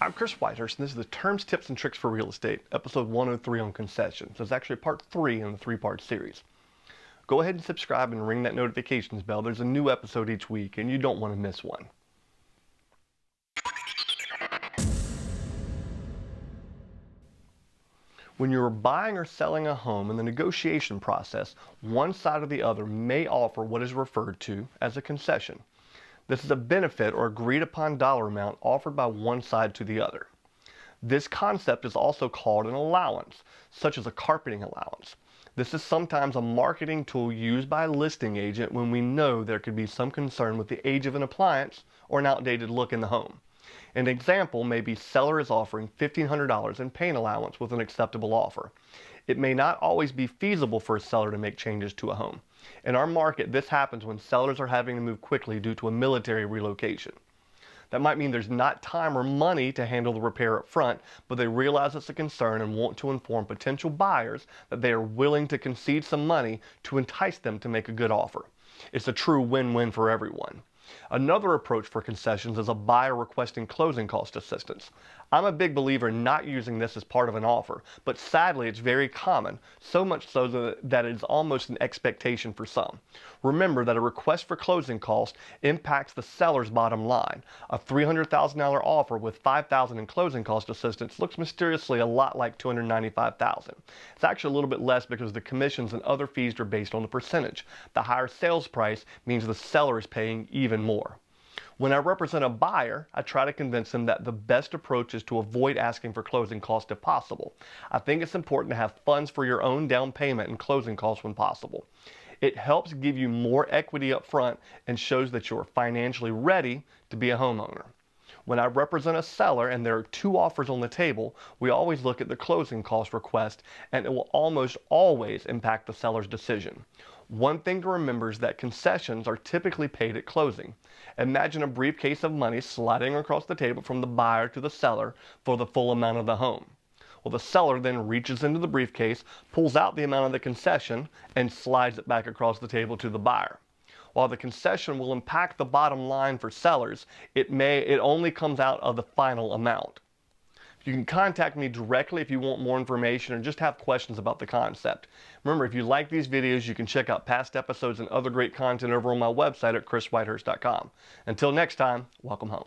I'm Chris Whitehurst, and this is the Terms, Tips, and Tricks for Real Estate, episode 103 on concessions. It's actually part 3 in the 3-part series. Go ahead and subscribe and ring that notifications bell. There's a new episode each week, and you don't want to miss one. When you're buying or selling a home in the negotiation process, one side or the other may offer what is referred to as a concession. This is a benefit or agreed upon dollar amount offered by one side to the other. This concept is also called an allowance, such as a carpeting allowance. This is sometimes a marketing tool used by a listing agent when we know there could be some concern with the age of an appliance or an outdated look in the home. An example may be seller is offering $1,500 in paint allowance with an acceptable offer. It may not always be feasible for a seller to make changes to a home. In our market, this happens when sellers are having to move quickly due to a military relocation. That might mean there's not time or money to handle the repair up front, but they realize it's a concern and want to inform potential buyers that they are willing to concede some money to entice them to make a good offer. It's a true win-win for everyone. Another approach for concessions is a buyer requesting closing cost assistance. I'm a big believer in not using this as part of an offer, but sadly it's very common, so much so that it's almost an expectation for some. Remember that a request for closing cost impacts the seller's bottom line. A $300,000 offer with $5,000 in closing cost assistance looks mysteriously a lot like $295,000. It's actually a little bit less because the commissions and other fees are based on the percentage. The higher sales price means the seller is paying even more. When I represent a buyer, I try to convince them that the best approach is to avoid asking for closing costs if possible. I think it's important to have funds for your own down payment and closing costs when possible. It helps give you more equity up front and shows that you're financially ready to be a homeowner. When I represent a seller and there are 2 offers on the table, we always look at the closing cost request, and it will almost always impact the seller's decision. One thing to remember is that concessions are typically paid at closing. Imagine a briefcase of money sliding across the table from the buyer to the seller for the full amount of the home. Well, the seller then reaches into the briefcase, pulls out the amount of the concession, and slides it back across the table to the buyer. While the concession will impact the bottom line for sellers, it only comes out of the final amount. You can contact me directly if you want more information or just have questions about the concept. Remember, if you like these videos, you can check out past episodes and other great content over on my website at chriswhitehurst.com. Until next time, welcome home.